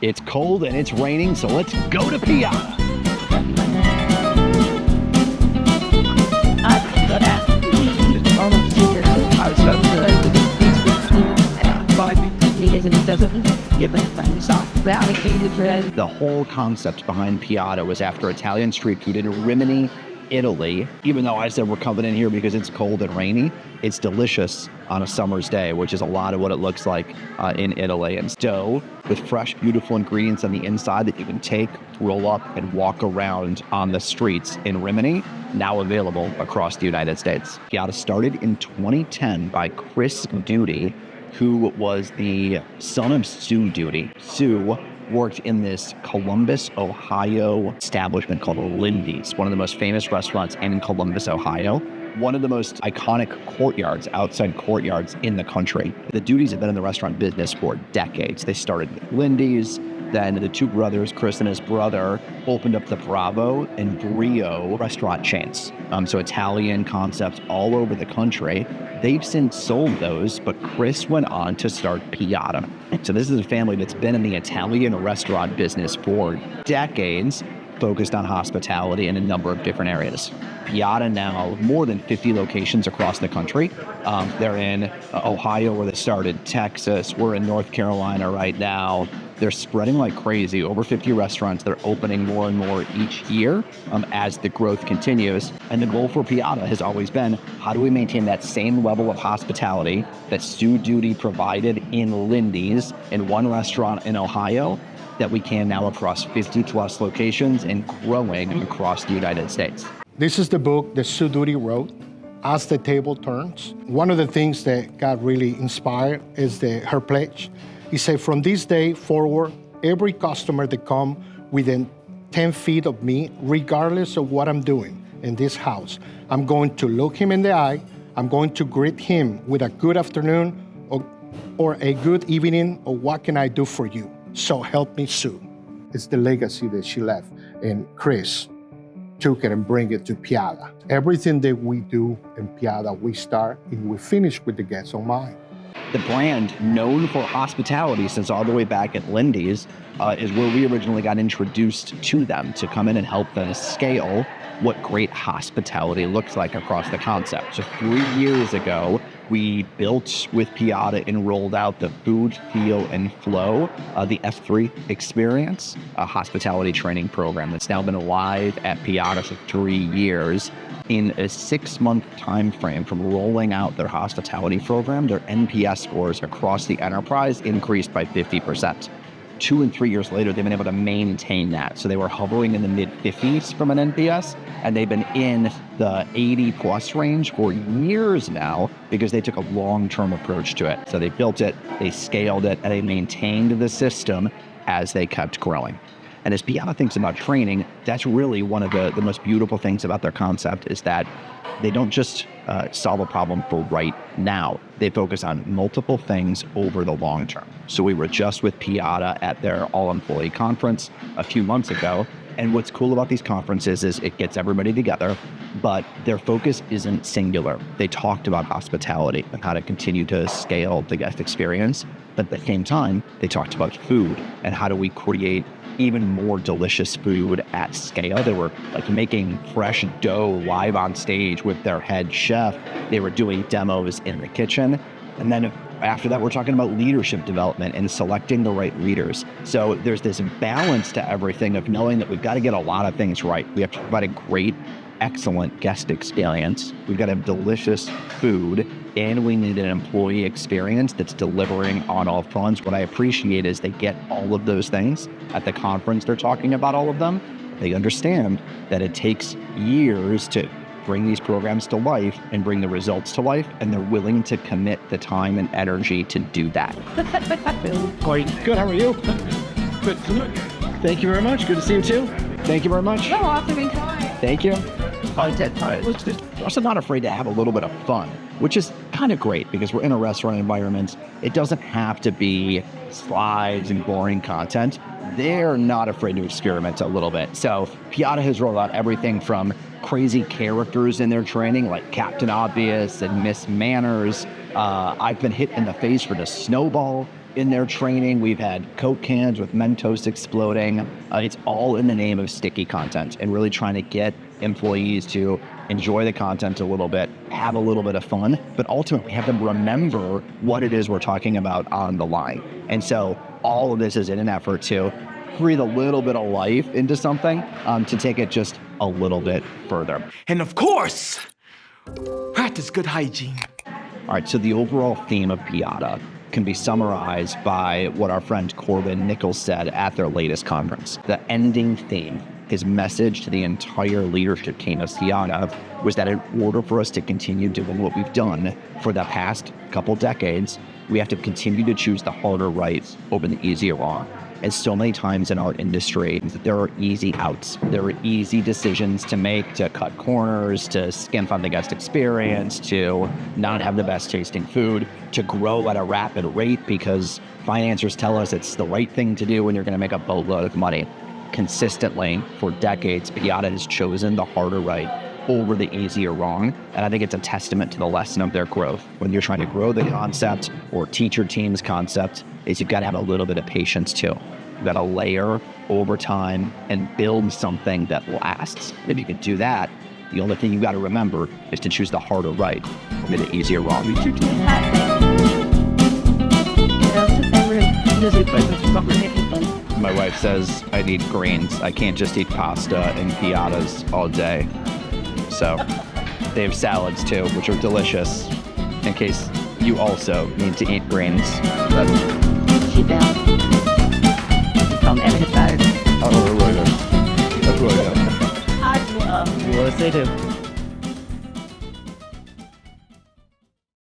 It's cold and it's raining, so let's go to PIADA. The whole concept behind PIADA was after Italian street food in Rimini, Italy. Even though I said we're coming in here because it's cold and rainy, it's delicious on a summer's day, which is a lot of what it looks like in Italy. And dough with fresh, beautiful ingredients on the inside that you can take, roll up, and walk around on the streets in Rimini, now available across the United States. PIADA started in 2010 by Chris Duty, who was the son of Sue Duty. Sue worked in this Columbus, Ohio establishment called Lindy's, one of the most famous restaurants in Columbus, Ohio. One of the most iconic courtyards, outside courtyards in the country. The Dutys have been in the restaurant business for decades. They started with Lindy's, then the two brothers, Chris and his brother, opened up the Bravo and Brio restaurant chains. So Italian concepts all over the country. They've since sold those, but Chris went on to start PIADA. So this is a family that's been in the Italian restaurant business for decades, focused on hospitality in a number of different areas. PIADA now, more than 50 locations across the country. They're in Ohio where they started, Texas, we're in North Carolina right now. They're spreading like crazy, over 50 restaurants. They're opening more and more each year as the growth continues. And the goal for PIADA has always been, how do we maintain that same level of hospitality that Sue Duty provided in Lindy's in one restaurant in Ohio, that we can now across 50 plus locations and growing across the United States. This is the book that Sue Duty wrote, As the Table Turns. One of the things that got really inspired is her pledge. He said, from this day forward, every customer that comes within 10 feet of me, regardless of what I'm doing in this house, I'm going to look him in the eye, I'm going to greet him with a good afternoon or a good evening, or what can I do for you? So help me, Sue. It's the legacy that she left, and Chris took it and bring it to PIADA. Everything that we do in PIADA, we start and we finish with the guests on mind. The brand, known for hospitality since all the way back at Lindy's, is where we originally got introduced to them to come in and help them scale what great hospitality looks like across the concept. So 3 years ago, we built with PIADA and rolled out the Food, Feel, and Flow, the F3 experience, a hospitality training program that's now been live at PIADA for 3 years. In a 6-month time frame from rolling out their hospitality program, their NPS scores across the enterprise increased by 50%. 2 and 3 years later, they've been able to maintain that. So they were hovering in the mid-50s from an NPS, and they've been in the 80-plus range for years now because they took a long-term approach to it. So they built it, they scaled it, and they maintained the system as they kept growing. And as PIADA thinks about training, that's really one of the most beautiful things about their concept is that they don't just solve a problem for right now. They focus on multiple things over the long term. So we were just with PIADA at their all-employee conference a few months ago. And what's cool about these conferences is it gets everybody together, but their focus isn't singular. They talked about hospitality and how to continue to scale the guest experience. But at the same time, they talked about food and how do we create even more delicious food at scale. They were like making fresh dough live on stage with their head chef. They were doing demos in the kitchen. And then after that, we're talking about leadership development and selecting the right leaders. So there's this balance to everything of knowing that we've got to get a lot of things right. We have to provide a great, excellent guest experience. We've got to have delicious food, and we need an employee experience that's delivering on all fronts. What I appreciate is they get all of those things at the conference. They're talking about all of them. They understand that it takes years to bring these programs to life and bring the results to life, and they're willing to commit the time and energy to do that. Good, how are you? Good. Thank you very much. Good to see you too. Thank you very much. So awesome. Thank you. Also not afraid to have a little bit of fun, which is kind of great because we're in a restaurant environment. It doesn't have to be slides and boring content. They're not afraid to experiment a little bit. So PIADA has rolled out everything from crazy characters in their training like Captain Obvious and Miss Manners. I've been hit in the face for the snowball. in their training. We've had Coke cans with Mentos exploding. It's all in the name of sticky content and really trying to get employees to enjoy the content a little bit, have a little bit of fun, but ultimately have them remember what it is we're talking about on the line. And so all of this is in an effort to breathe a little bit of life into something, to take it just a little bit further. And of course, practice good hygiene. All right, so the overall theme of PIADA can be summarized by what our friend Corban Nichols said at their latest conference. The ending theme, his message to the entire leadership team of PIADA, was that in order for us to continue doing what we've done for the past couple decades, we have to continue to choose the harder right over the easier wrong. As so many times in our industry, there are easy outs. There are easy decisions to make, to cut corners, to skimp on the guest experience, to not have the best tasting food, to grow at a rapid rate because financiers tell us it's the right thing to do when you're going to make a boatload of money. Consistently, for decades, PIADA has chosen the harder right over the easier wrong. And I think it's a testament to the lesson of their growth. When you're trying to grow the concept or teach your team's concept, is you've got to have a little bit of patience too. You've got to layer over time and build something that lasts. If you can do that, the only thing you've got to remember is to choose the harder right over the easier wrong. My wife says I need grains. I can't just eat pasta and PIADAs all day. So they have salads too, which are delicious, in case you also need to eat grains. Oh, really good. That's really good. I love. You want to say too?